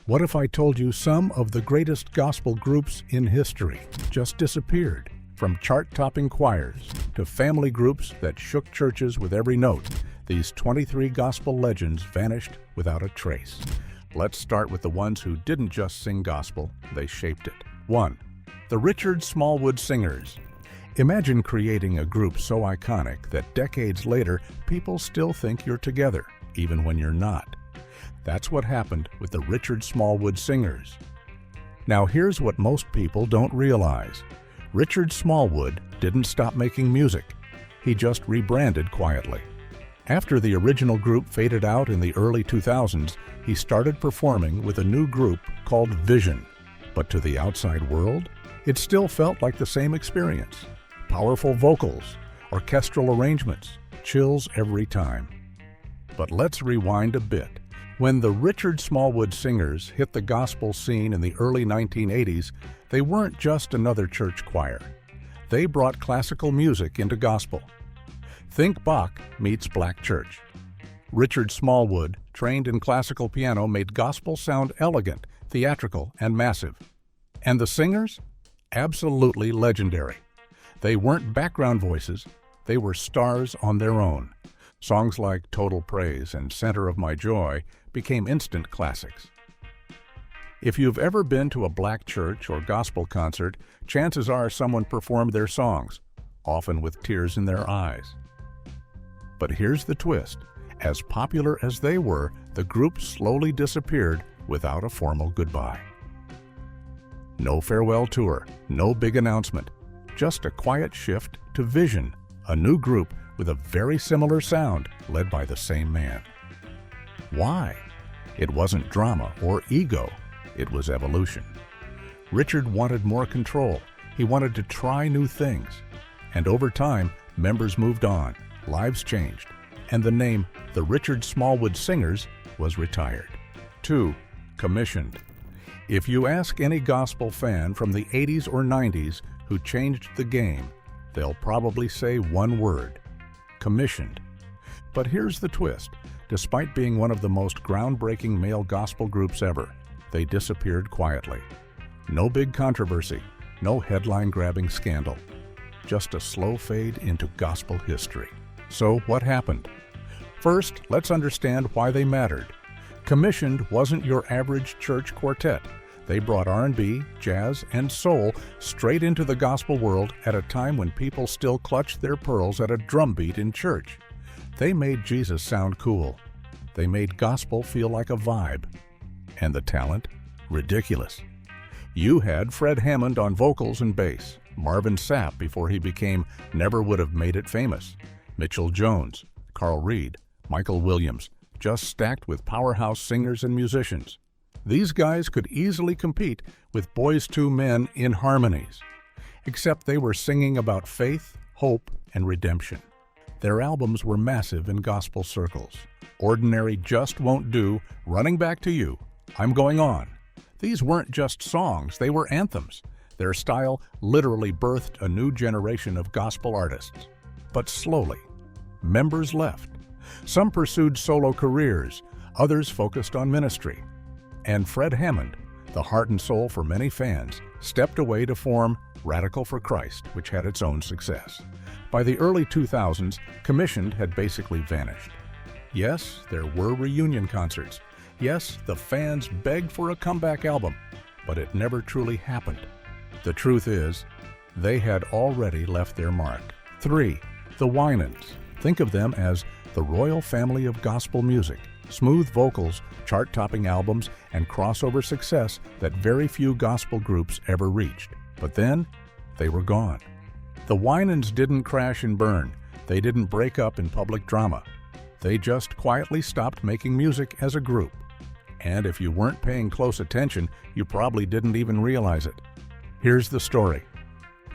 What if I told you some of the greatest gospel groups in history just disappeared? From chart-topping choirs to family groups that shook churches with every note, these 23 gospel legends vanished without a trace. Let's start with the ones who didn't just sing gospel, they shaped it. 1. The Richard Smallwood Singers. Imagine creating a group so iconic that decades later, people still think you're together, even when you're not. That's what happened with the Richard Smallwood Singers. Now here's what most people don't realize. Richard Smallwood didn't stop making music. He just rebranded quietly. After the original group faded out in the early 2000s, he started performing with a new group called Vision. But to the outside world, it still felt like the same experience. Powerful vocals, orchestral arrangements, chills every time. But let's rewind a bit. When the Richard Smallwood Singers hit the gospel scene in the early 1980s, they weren't just another church choir. They brought classical music into gospel. Think Bach meets Black Church. Richard Smallwood, trained in classical piano, made gospel sound elegant, theatrical, and massive. And the singers? Absolutely legendary. They weren't background voices, they were stars on their own. Songs like Total Praise and Center of My Joy became instant classics. If you've ever been to a black church or gospel concert, chances are someone performed their songs, often with tears in their eyes. But here's the twist. As popular as they were, the group slowly disappeared without a formal goodbye. No farewell tour, no big announcement, just a quiet shift to Vision, a new group with a very similar sound led by the same man. Why? It wasn't drama or ego, it was evolution. Richard wanted more control. He wanted to try new things. And over time, members moved on, lives changed, and the name the Richard Smallwood Singers was retired. 2. Commissioned. If you ask any gospel fan from the 80s or 90s who changed the game, they'll probably say one word: commissioned. But here's the twist. Despite being one of the most groundbreaking male gospel groups ever, they disappeared quietly. No big controversy, no headline-grabbing scandal. Just a slow fade into gospel history. So what happened? First, let's understand why they mattered. Commissioned wasn't your average church quartet. They brought R&B, jazz, and soul straight into the gospel world at a time when people still clutched their pearls at a drum beat in church. They made Jesus sound cool. They made gospel feel like a vibe. And the talent? Ridiculous. You had Fred Hammond on vocals and bass, Marvin Sapp before he became Never Would Have Made It famous, Mitchell Jones, Carl Reed, Michael Williams, just stacked with powerhouse singers and musicians. These guys could easily compete with Boyz II Men in harmonies, except they were singing about faith, hope, and redemption. Their albums were massive in gospel circles. Ordinary Just Won't Do, Running Back to You, I'm Going On. These weren't just songs, they were anthems. Their style literally birthed a new generation of gospel artists. But slowly, members left. Some pursued solo careers, others focused on ministry. And Fred Hammond, the heart and soul for many fans, stepped away to form Radical for Christ, which had its own success. By the early 2000s, Commissioned had basically vanished. Yes, there were reunion concerts. Yes, the fans begged for a comeback album, but it never truly happened. The truth is, they had already left their mark. 3. The Winans. Think of them as the royal family of gospel music. Smooth vocals, chart-topping albums, and crossover success that very few gospel groups ever reached. But then, they were gone. The Winans didn't crash and burn. They didn't break up in public drama. They just quietly stopped making music as a group. And if you weren't paying close attention, you probably didn't even realize it. Here's the story.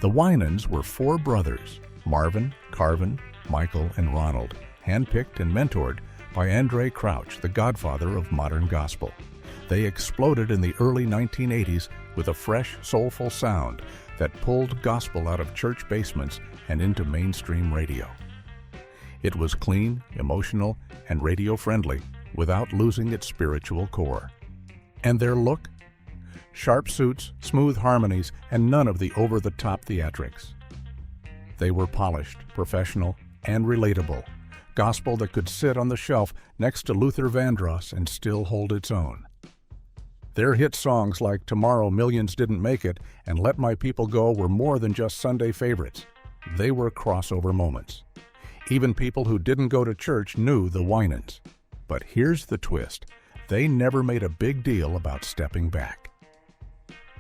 The Winans were 4 brothers, Marvin, Carvin, Michael, and Ronald, handpicked and mentored by Andraé Crouch, the godfather of modern gospel. They exploded in the early 1980s with a fresh, soulful sound that pulled gospel out of church basements and into mainstream radio. It was clean, emotional, and radio-friendly without losing its spiritual core. And their look? Sharp suits, smooth harmonies, and none of the over-the-top theatrics. They were polished, professional, and relatable. Gospel that could sit on the shelf next to Luther Vandross and still hold its own. Their hit songs like Tomorrow Millions Didn't Make It and Let My People Go were more than just Sunday favorites. They were crossover moments. Even people who didn't go to church knew the Winans. But here's the twist. They never made a big deal about stepping back.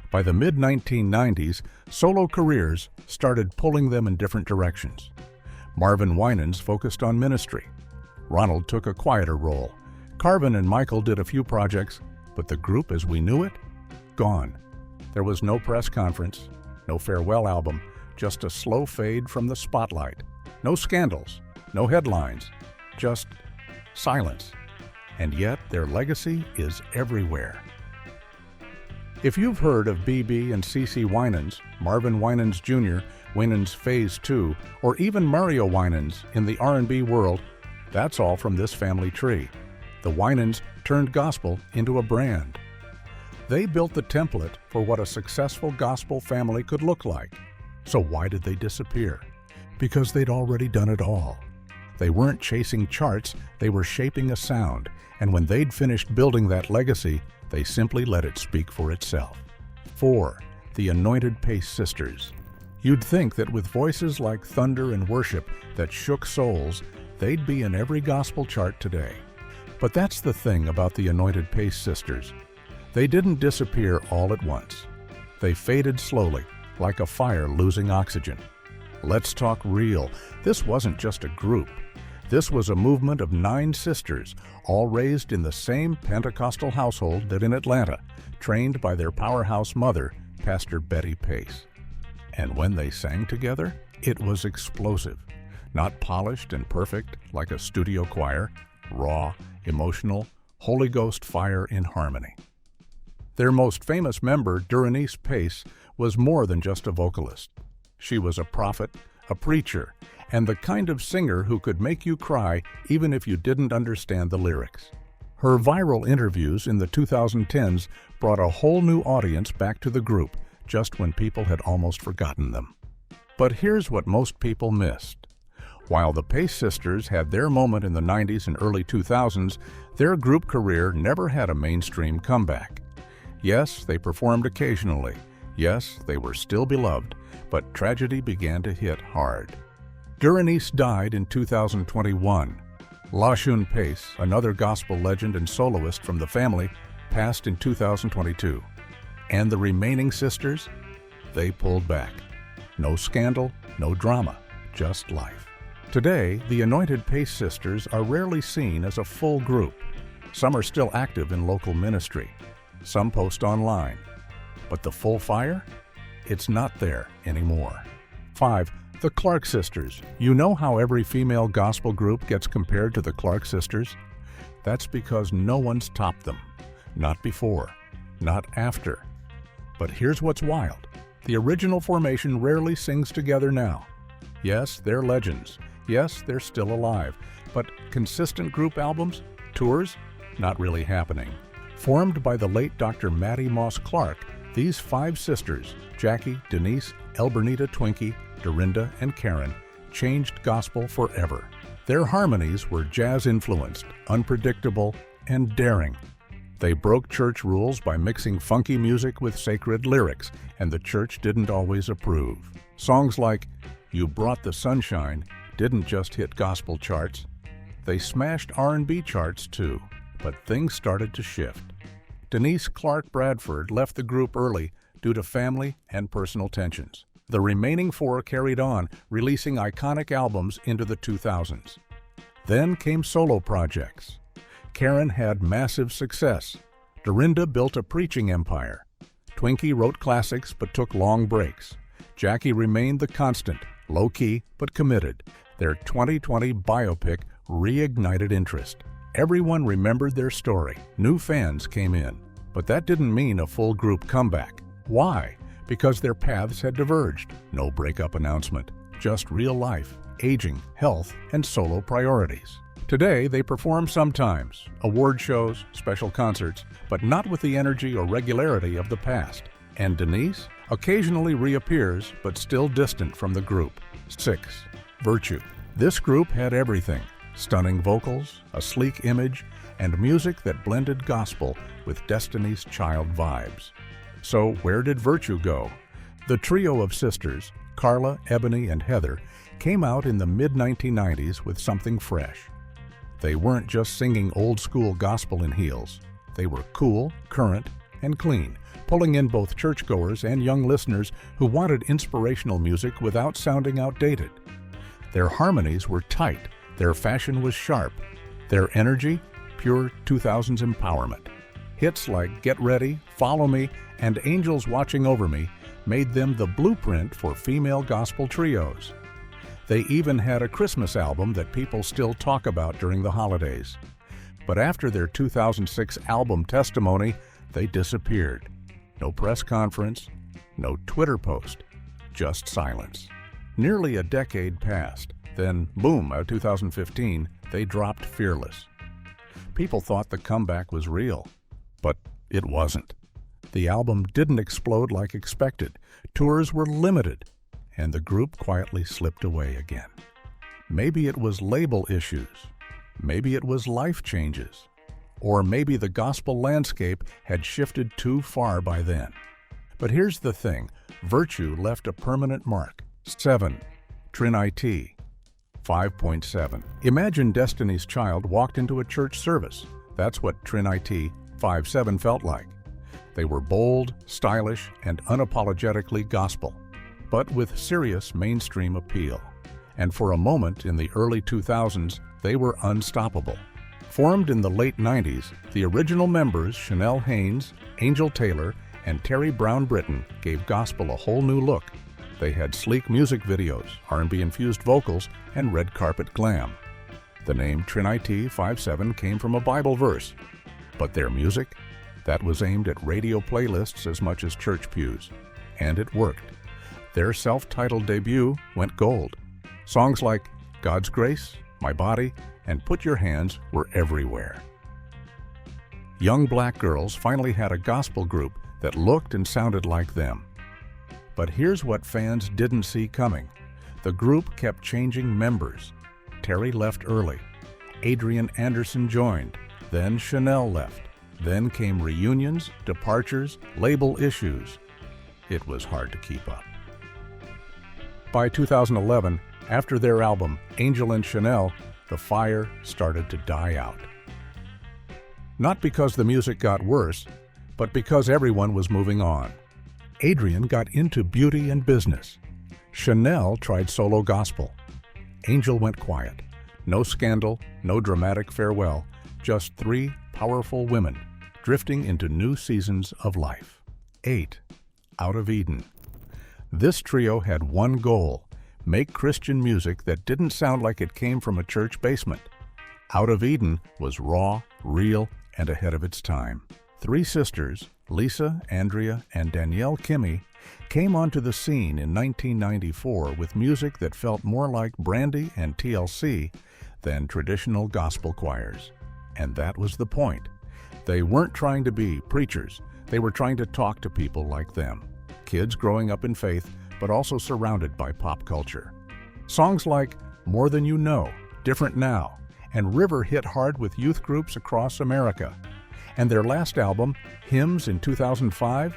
By the mid-1990s, solo careers started pulling them in different directions. Marvin Winans focused on ministry. Ronald took a quieter role. Carvin and Michael did a few projects, but the group as we knew it, gone. There was no press conference, no farewell album, just a slow fade from the spotlight. No scandals, no headlines, just silence. And yet their legacy is everywhere. If you've heard of B.B. and C.C. Winans, Marvin Winans Jr., Winans Phase 2, or even Mario Winans in the R&B world, that's all from this family tree. The Winans turned gospel into a brand. They built the template for what a successful gospel family could look like. So why did they disappear? Because they'd already done it all. They weren't chasing charts, they were shaping a sound, and when they'd finished building that legacy, they simply let it speak for itself. 4. The Anointed Pace Sisters. You'd think that with voices like thunder and worship that shook souls, they'd be in every gospel chart today. But that's the thing about the Anointed Pace Sisters. They didn't disappear all at once. They faded slowly, like a fire losing oxygen. Let's talk real. This wasn't just a group. This was a movement of 9 sisters, all raised in the same Pentecostal household that in Atlanta, trained by their powerhouse mother, Pastor Betty Pace. And when they sang together, it was explosive. Not polished and perfect like a studio choir, raw, emotional, Holy Ghost fire in harmony. Their most famous member, Duranice Pace, was more than just a vocalist. She was a prophet, a preacher, and the kind of singer who could make you cry even if you didn't understand the lyrics. Her viral interviews in the 2010s brought a whole new audience back to the group just when people had almost forgotten them. But here's what most people missed. While the Pace Sisters had their moment in the 90s and early 2000s, their group career never had a mainstream comeback. Yes, they performed occasionally. Yes, they were still beloved, but tragedy began to hit hard. Duranice died in 2021. LaShun Pace, another gospel legend and soloist from the family, passed in 2022. And the remaining sisters? They pulled back. No scandal, no drama, just life. Today, the Anointed Pace Sisters are rarely seen as a full group. Some are still active in local ministry. Some post online. But the full fire? It's not there anymore. 5. The Clark Sisters. You know how every female gospel group gets compared to the Clark Sisters? That's because no one's topped them. Not before, not after. But here's what's wild. The original formation rarely sings together now. Yes, they're legends. Yes, they're still alive. But consistent group albums? Tours? Not really happening. Formed by the late Dr. Mattie Moss Clark, these 5 sisters, Jackie, Denise, Elbernita Twinkie, Dorinda, and Karen, changed gospel forever. Their harmonies were jazz-influenced, unpredictable, and daring. They broke church rules by mixing funky music with sacred lyrics, and the church didn't always approve. Songs like You Brought the Sunshine didn't just hit gospel charts. They smashed R&B charts too, but things started to shift. Denise Clark Bradford left the group early due to family and personal tensions. The remaining 4 carried on, releasing iconic albums into the 2000s. Then came solo projects. Karen had massive success. Dorinda built a preaching empire. Twinkie wrote classics but took long breaks. Jackie remained the constant, low-key but committed. Their 2020 biopic reignited interest. Everyone remembered their story. New fans came in. But that didn't mean a full group comeback. Why? Because their paths had diverged. No breakup announcement. Just real life, aging, health, and solo priorities. Today, they perform sometimes, award shows, special concerts, but not with the energy or regularity of the past. And Denise occasionally reappears, but still distant from the group. 6. Virtue. This group had everything: stunning vocals, a sleek image, and music that blended gospel with Destiny's Child vibes. So where did Virtue go? The trio of sisters, Carla, Ebony, and Heather, came out in the mid-1990s with something fresh. They weren't just singing old-school gospel in heels. They were cool, current, and clean, pulling in both churchgoers and young listeners who wanted inspirational music without sounding outdated. Their harmonies were tight, their fashion was sharp, their energy, pure 2000s empowerment. Hits like Get Ready, Follow Me, and Angels Watching Over Me made them the blueprint for female gospel trios. They even had a Christmas album that people still talk about during the holidays. But after their 2006 album Testimony, they disappeared. No press conference, no Twitter post, just silence. Nearly a decade passed. Then, boom, 2015, they dropped Fearless. People thought the comeback was real, but it wasn't. The album didn't explode like expected. Tours were limited, and the group quietly slipped away again. Maybe it was label issues. Maybe it was life changes. Or maybe the gospel landscape had shifted too far by then. But here's the thing. Virtue left a permanent mark. 7. Trin IT. 5.7. Imagine Destiny's Child walked into a church service. That's what Trin IT 5.7 felt like. They were bold, stylish, and unapologetically gospel, but with serious mainstream appeal. And for a moment in the early 2000s, they were unstoppable. Formed in the late 90s, the original members Chanel Haynes, Angel Taylor, and Terry Brown Britton gave gospel a whole new look. They had sleek music videos, R&B-infused vocals, and red carpet glam. The name Trin IT 5.7 came from a Bible verse. But their music? That was aimed at radio playlists as much as church pews. And it worked. Their self-titled debut went gold. Songs like God's Grace, My Body, and Put Your Hands were everywhere. Young black girls finally had a gospel group that looked and sounded like them. But here's what fans didn't see coming. The group kept changing members. Terry left early. Adrian Anderson joined. Then Chanel left. Then came reunions, departures, label issues. It was hard to keep up. By 2011, after their album Angel and Chanel, the fire started to die out. Not because the music got worse, but because everyone was moving on. Adrian got into beauty and business. Chanel tried solo gospel. Angel went quiet. No scandal, no dramatic farewell, just 3 powerful women drifting into new seasons of life. 8. Out of Eden. This trio had one goal: make Christian music that didn't sound like it came from a church basement. Out of Eden was raw, real, and ahead of its time. 3 sisters, Lisa, Andrea, and Danielle Kimmy, came onto the scene in 1994 with music that felt more like Brandy and TLC than traditional gospel choirs. And that was the point. They weren't trying to be preachers. They were trying to talk to people like them. Kids growing up in faith, but also surrounded by pop culture. Songs like More Than You Know, Different Now, and River hit hard with youth groups across America. And their last album, Hymns in 2005,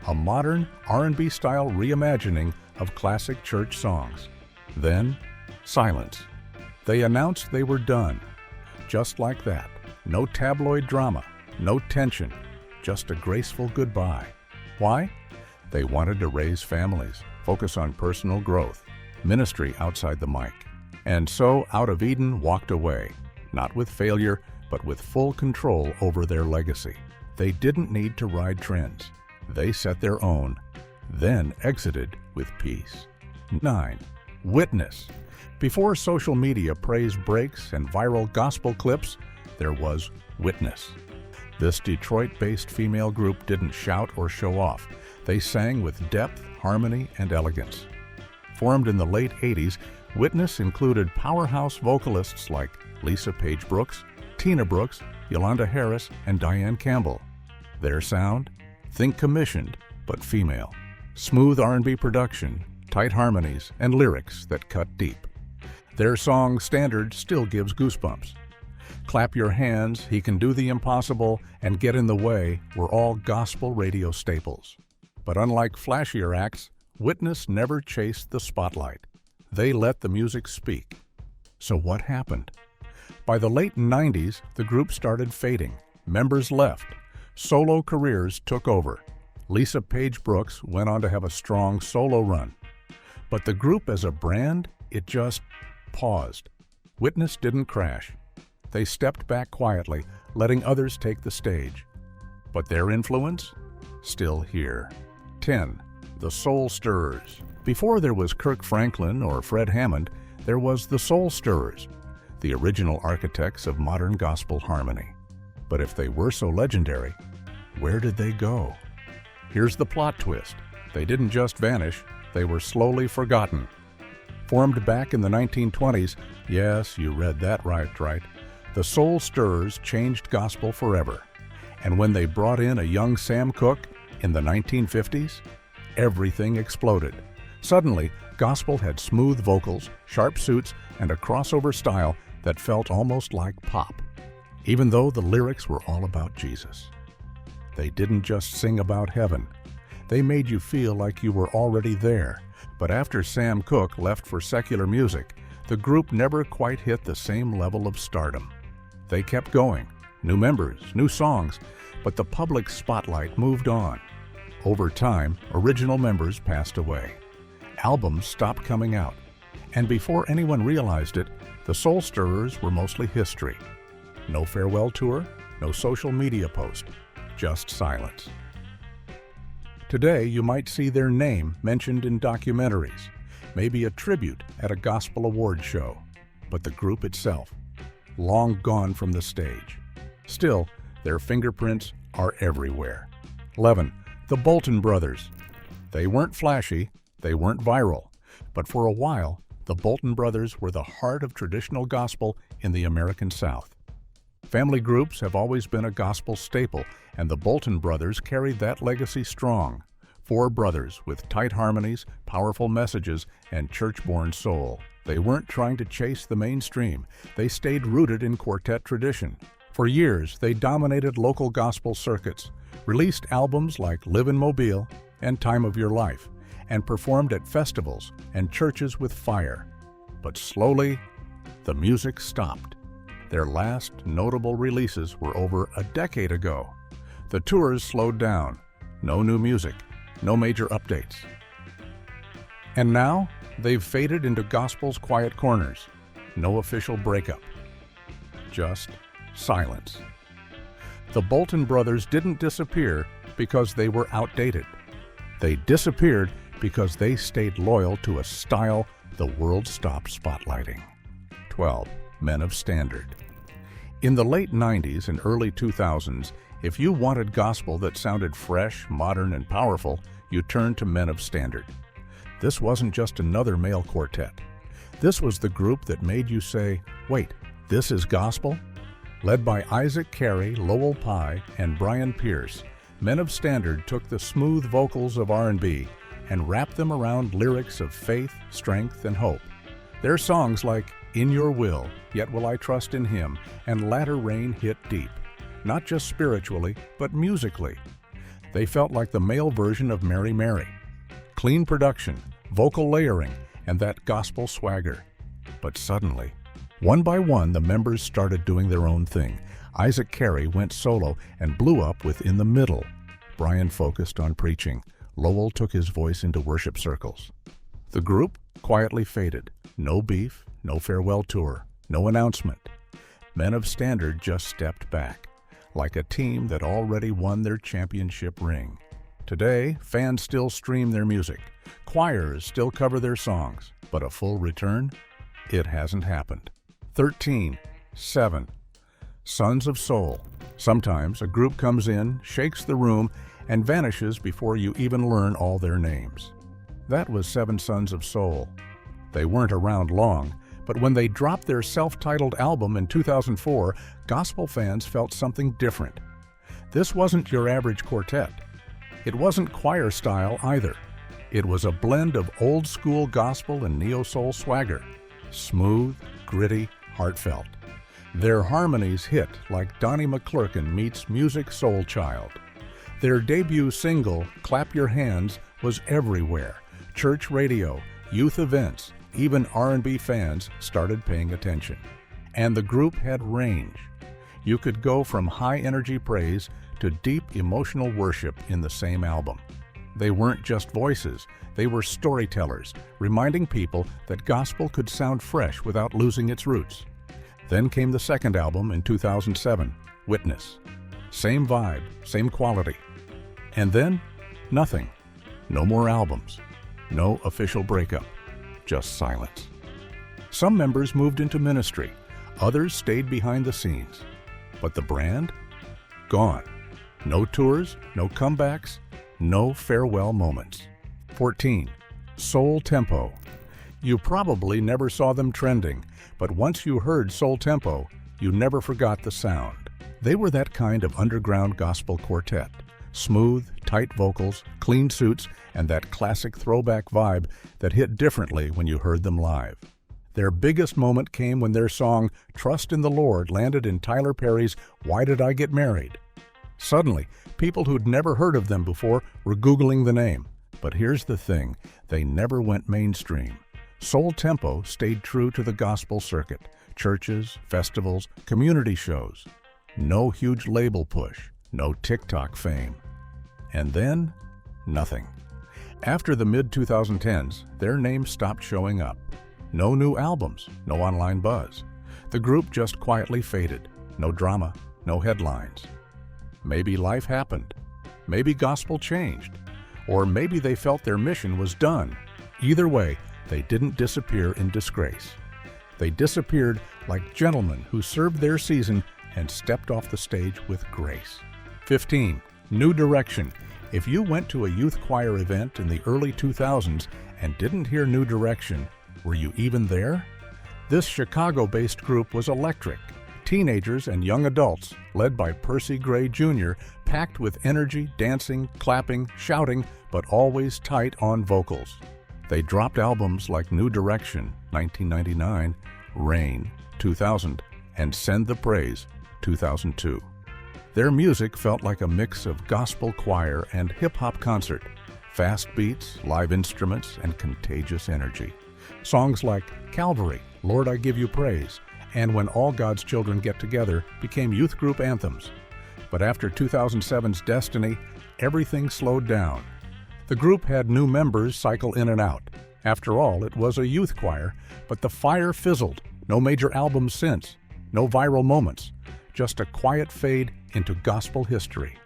a modern R&B-style reimagining of classic church songs. Then, silence. They announced they were done. Just like that. No tabloid drama, no tension, just a graceful goodbye. Why? They wanted to raise families, focus on personal growth, ministry outside the mic. And so Out of Eden walked away, not with failure, but with full control over their legacy. They didn't need to ride trends. They set their own, then exited with peace. 9. Witness. Before social media praise breaks and viral gospel clips, there was Witness. This Detroit-based female group didn't shout or show off. They sang with depth, harmony, and elegance. Formed in the late 80s, Witness included powerhouse vocalists like Lisa Page Brooks, Tina Brooks, Yolanda Harris, and Diane Campbell. Their sound? Think commissioned, but female. Smooth R&B production, tight harmonies, and lyrics that cut deep. Their song Standard still gives goosebumps. Clap Your Hands, He Can Do the Impossible, and Get in the Way were all gospel radio staples. But unlike flashier acts, Witness never chased the spotlight. They let the music speak. So what happened? By the late 90s, the group started fading. Members left. Solo careers took over. Lisa Page Brooks went on to have a strong solo run. But the group as a brand, it just paused. Witness didn't crash. They stepped back quietly, letting others take the stage. But their influence? Still here. 10. The Soul Stirrers. Before there was Kirk Franklin or Fred Hammond, there was the Soul Stirrers, the original architects of modern gospel harmony. But if they were so legendary, where did they go? Here's the plot twist. They didn't just vanish, they were slowly forgotten. Formed back in the 1920s, yes, you read that right, the Soul Stirrers changed gospel forever. And when they brought in a young Sam Cooke in the 1950s, everything exploded. Suddenly, gospel had smooth vocals, sharp suits, and a crossover style that felt almost like pop, even though the lyrics were all about Jesus. They didn't just sing about heaven. They made you feel like you were already there. But after Sam Cooke left for secular music, the group never quite hit the same level of stardom. They kept going, new members, new songs, but the public spotlight moved on. Over time, original members passed away. Albums stopped coming out, and before anyone realized it, the Soul Stirrers were mostly history. No farewell tour, no social media post, just silence. Today, you might see their name mentioned in documentaries, maybe a tribute at a gospel award show, but the group itself, long gone from the stage. Still, their fingerprints are everywhere. 11. The Bolton Brothers. They weren't flashy, they weren't viral, but for a while, the Bolton Brothers were the heart of traditional gospel in the American South. Family groups have always been a gospel staple, and the Bolton Brothers carried that legacy strong. 4 brothers with tight harmonies, powerful messages, and church-born soul. They weren't trying to chase the mainstream. They stayed rooted in quartet tradition. For years, they dominated local gospel circuits, released albums like Live in Mobile and Time of Your Life, and performed at festivals and churches with fire. But slowly, the music stopped. Their last notable releases were over a decade ago. The tours slowed down. No new music, no major updates. And now, they've faded into gospel's quiet corners. No official breakup. Just silence. The Bolton Brothers didn't disappear because they were outdated. They disappeared because they stayed loyal to a style the world stopped spotlighting. 12. Men of Standard. In the late 90s and early 2000s, if you wanted gospel that sounded fresh, modern, and powerful, you turned to Men of Standard. This wasn't just another male quartet. This was the group that made you say, wait, this is gospel? Led by Isaac Carey, Lowell Pye, and Brian Pierce, Men of Standard took the smooth vocals of R&B and wrapped them around lyrics of faith, strength, and hope. Their songs like In Your Will, Yet Will I Trust in Him, and Latter Rain hit deep, not just spiritually, but musically. They felt like the male version of Mary Mary. Clean production, vocal layering, and that gospel swagger. But suddenly, one by one, the members started doing their own thing. Isaac Carey went solo and blew up with In the Middle. Brian focused on preaching. Lowell took his voice into worship circles. The group quietly faded. No beef, no farewell tour, no announcement. Men of Standard just stepped back, like a team that already won their championship ring. Today, fans still stream their music. Choirs still cover their songs. But a full return? It hasn't happened. 13. 7. Sons of Soul. Sometimes a group comes in, shakes the room, and vanishes before you even learn all their names. That was 7 Sons of Soul. They weren't around long, but when they dropped their self-titled album in 2004, gospel fans felt something different. This wasn't your average quartet. It wasn't choir style either. It was a blend of old-school gospel and neo-soul swagger. Smooth, gritty, heartfelt. Their harmonies hit like Donnie McClurkin meets Music Soul Child. Their debut single, Clap Your Hands, was everywhere. Church radio, youth events, even R&B fans started paying attention. And the group had range. You could go from high-energy praise to deep emotional worship in the same album. They weren't just voices, they were storytellers, reminding people that gospel could sound fresh without losing its roots. Then came the second album in 2007, Witness. Same vibe, same quality. And then, nothing. No more albums. No official breakup. Just silence. Some members moved into ministry. Others stayed behind the scenes. But the brand? Gone. No tours, no comebacks, no farewell moments. 14. Soul Tempo. You probably never saw them trending, but once you heard Soul Tempo, you never forgot the sound. They were that kind of underground gospel quartet. Smooth, tight vocals, clean suits, and that classic throwback vibe that hit differently when you heard them live. Their biggest moment came when their song Trust in the Lord landed in Tyler Perry's Why Did I Get Married? Suddenly, people who'd never heard of them before were Googling the name. But here's the thing, they never went mainstream. Soul Tempo stayed true to the gospel circuit, churches, festivals, community shows. No huge label push, no TikTok fame. And then, nothing. After the mid-2010s, their name stopped showing up. No new albums, no online buzz. The group just quietly faded. No drama, no headlines. Maybe life happened. Maybe gospel changed. Or maybe they felt their mission was done. Either way, they didn't disappear in disgrace. They disappeared like gentlemen who served their season and stepped off the stage with grace. 15. New Direction. If you went to a youth choir event in the early 2000s and didn't hear New Direction, were you even there? This Chicago-based group was electric. Teenagers and young adults, led by Percy Gray Jr., packed with energy, dancing, clapping, shouting, but always tight on vocals. They dropped albums like New Direction, 1999, Rain, 2000, and Send the Praise, 2002. Their music felt like a mix of gospel choir and hip-hop concert, fast beats, live instruments, and contagious energy. Songs like Calvary, Lord I Give You Praise, and When All God's Children Get Together became youth group anthems. But after 2007's Destiny, everything slowed down. The group had new members cycle in and out. After all, it was a youth choir, but the fire fizzled. No major albums since, no viral moments, just a quiet fade into gospel history.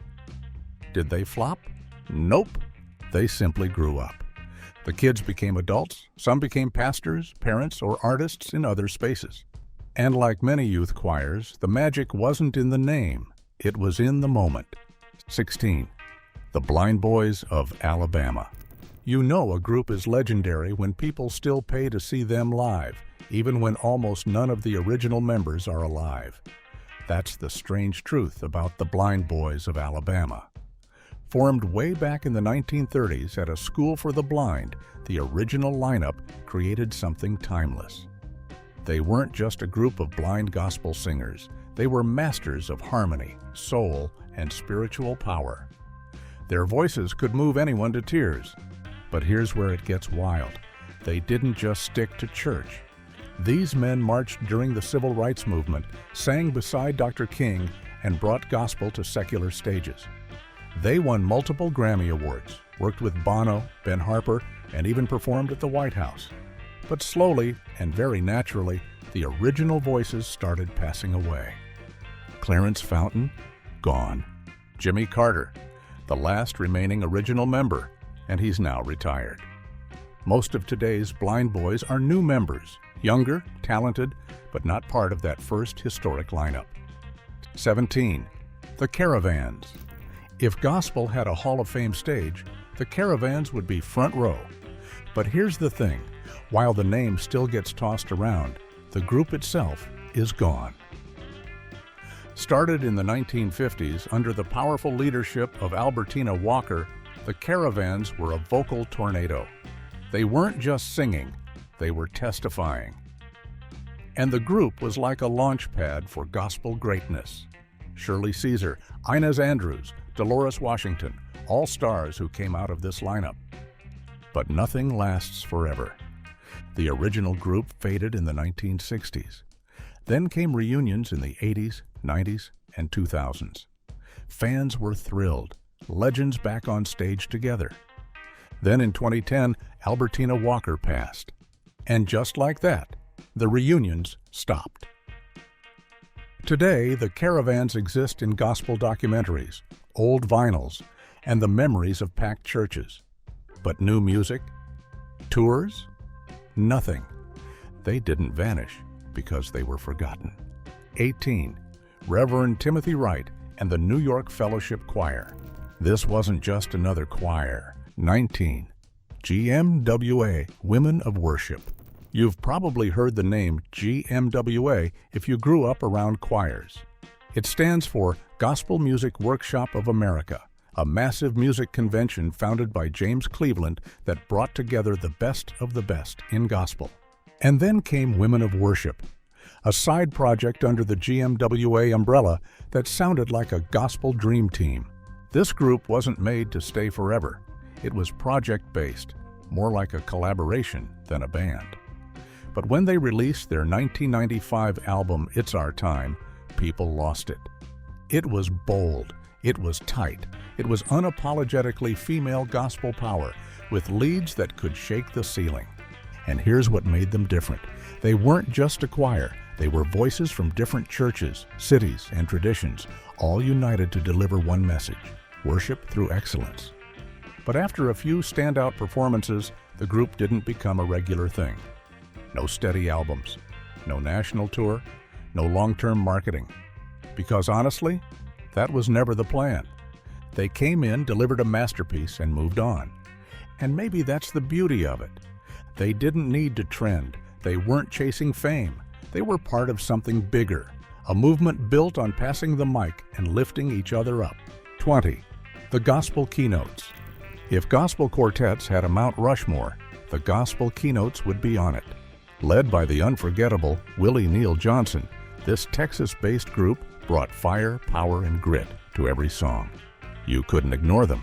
Did they flop? Nope. They simply grew up. The kids became adults, some became pastors, parents, or artists in other spaces. And like many youth choirs, the magic wasn't in the name, it was in the moment. 16. The Blind Boys of Alabama. You know a group is legendary when people still pay to see them live, even when almost none of the original members are alive. That's the strange truth about the Blind Boys of Alabama. Formed way back in the 1930s at a school for the blind, the original lineup created something timeless. They weren't just a group of blind gospel singers. They were masters of harmony, soul, and spiritual power. Their voices could move anyone to tears. But here's where it gets wild. They didn't just stick to church. These men marched during the Civil Rights Movement, sang beside Dr. King, and brought gospel to secular stages. They won multiple Grammy Awards, worked with Bono, Ben Harper, and even performed at the White House. But slowly, and very naturally, the original voices started passing away. Clarence Fountain, gone. Jimmy Carter, the last remaining original member, and he's now retired. Most of today's Blind Boys are new members, younger, talented, but not part of that first historic lineup. 17. The Caravans. If gospel had a Hall of Fame stage, the Caravans would be front row. But here's the thing, while the name still gets tossed around, the group itself is gone. Started in the 1950s under the powerful leadership of Albertina Walker, the Caravans were a vocal tornado. They weren't just singing, they were testifying. And the group was like a launch pad for gospel greatness. Shirley Caesar, Inez Andrews, Dolores Washington, all stars who came out of this lineup. But nothing lasts forever. The original group faded in the 1960s. Then came reunions in the 80s, 90s, and 2000s. Fans were thrilled, legends back on stage together. Then in 2010, Albertina Walker passed. And just like that, the reunions stopped. Today, the Caravans exist in gospel documentaries, old vinyls, and the memories of packed churches. But new music? Tours? Nothing. They didn't vanish because they were forgotten. 18. Reverend Timothy Wright and the New York Fellowship Choir. This wasn't just another choir. 19. GMWA, Women of Worship. You've probably heard the name GMWA if you grew up around choirs. It stands for Gospel Music Workshop of America, a massive music convention founded by James Cleveland that brought together the best of the best in gospel. And then came Women of Worship, a side project under the GMWA umbrella that sounded like a gospel dream team. This group wasn't made to stay forever. It was project-based, more like a collaboration than a band. But when they released their 1995 album, It's Our Time, people lost it. It was bold, it was tight, it was unapologetically female gospel power, with leads that could shake the ceiling. And here's what made them different. They weren't just a choir, they were voices from different churches, cities, and traditions, all united to deliver one message: worship through excellence. But after a few standout performances, the group didn't become a regular thing. No steady albums, no national tour, no long-term marketing. Because honestly, that was never the plan. They came in, delivered a masterpiece, and moved on. And maybe that's the beauty of it. They didn't need to trend. They weren't chasing fame. They were part of something bigger, a movement built on passing the mic and lifting each other up. 20. The Gospel Keynotes. If gospel quartets had a Mount Rushmore, the Gospel Keynotes would be on it. Led by the unforgettable Willie Neal Johnson, this Texas-based group brought fire, power, and grit to every song. You couldn't ignore them.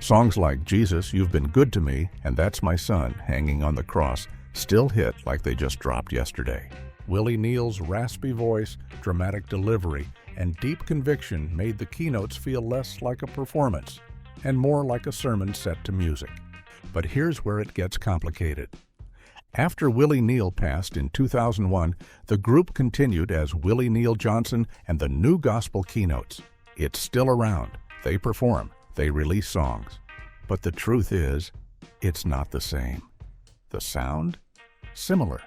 Songs like Jesus, You've Been Good to Me, and That's My Son, Hanging on the Cross, still hit like they just dropped yesterday. Willie Neal's raspy voice, dramatic delivery, and deep conviction made the keynotes feel less like a performance and more like a sermon set to music. But here's where it gets complicated. After Willie Neal passed in 2001, the group continued as Willie Neal Johnson and the New Gospel Keynotes. It's still around. They perform. They release songs. But the truth is, it's not the same. The sound? Similar.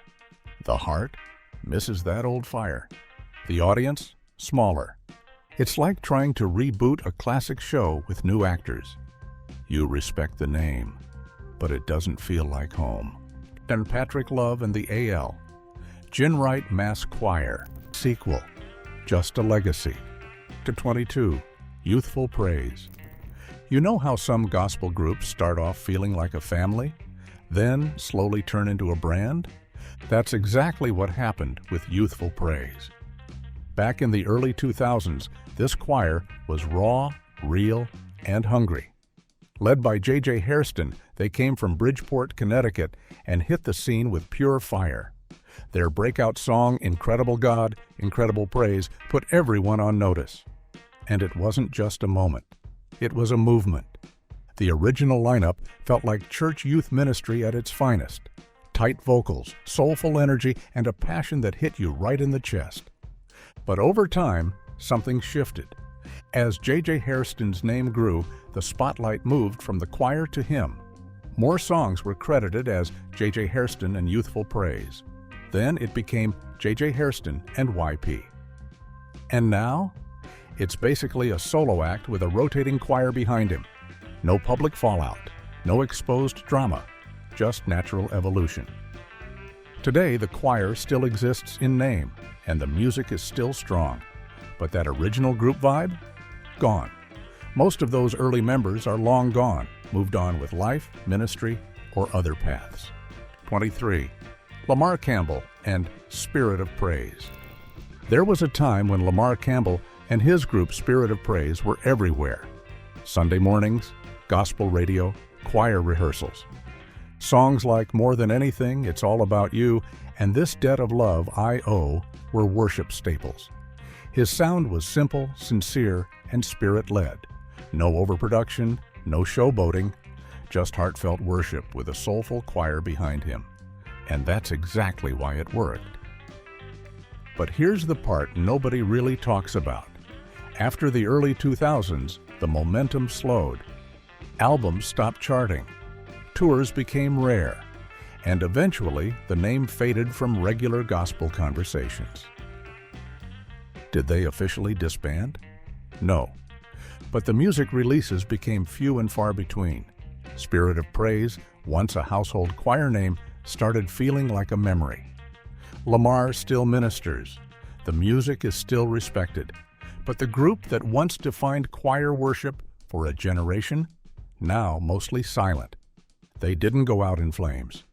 The heart? Misses that old fire. The audience? Smaller. It's like trying to reboot a classic show with new actors. You respect the name, but it doesn't feel like home. And Patrick Love and the AL. Ginwright Mass Choir. Sequel. Just a Legacy. To 22. Youthful Praise. You know how some gospel groups start off feeling like a family, then slowly turn into a brand? That's exactly what happened with Youthful Praise. Back in the early 2000s, this choir was raw, real, and hungry. Led by J.J. Hairston, they came from Bridgeport, Connecticut, and hit the scene with pure fire. Their breakout song, Incredible God, Incredible Praise, put everyone on notice. And it wasn't just a moment. It was a movement. The original lineup felt like church youth ministry at its finest. Tight vocals, soulful energy, and a passion that hit you right in the chest. But over time, something shifted. As J.J. Hairston's name grew, the spotlight moved from the choir to him. More songs were credited as J.J. Hairston and Youthful Praise. Then it became J.J. Hairston and YP. And now? It's basically a solo act with a rotating choir behind him. No public fallout, no exposed drama, just natural evolution. Today, the choir still exists in name, and the music is still strong. But that original group vibe? Gone. Most of those early members are long gone, moved on with life, ministry, or other paths. 23. Lamar Campbell and Spirit of Praise. There was a time when Lamar Campbell and his group Spirit of Praise were everywhere. Sunday mornings, gospel radio, choir rehearsals. Songs like More Than Anything, It's All About You, and This Debt of Love I Owe were worship staples. His sound was simple, sincere, and spirit-led. No overproduction, no showboating, just heartfelt worship with a soulful choir behind him. And that's exactly why it worked. But here's the part nobody really talks about. After the early 2000s, the momentum slowed. Albums stopped charting. Tours became rare. And eventually, the name faded from regular gospel conversations. Did they officially disband? No. But the music releases became few and far between. Spirit of Praise, once a household choir name, started feeling like a memory. Lamar still ministers. The music is still respected. But the group that once defined choir worship for a generation, now mostly silent. They didn't go out in flames.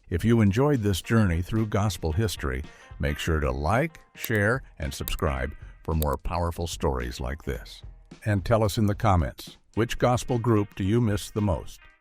If you enjoyed this journey through gospel history, make sure to like, share, and subscribe for more powerful stories like this. And tell us in the comments, which gospel group do you miss the most?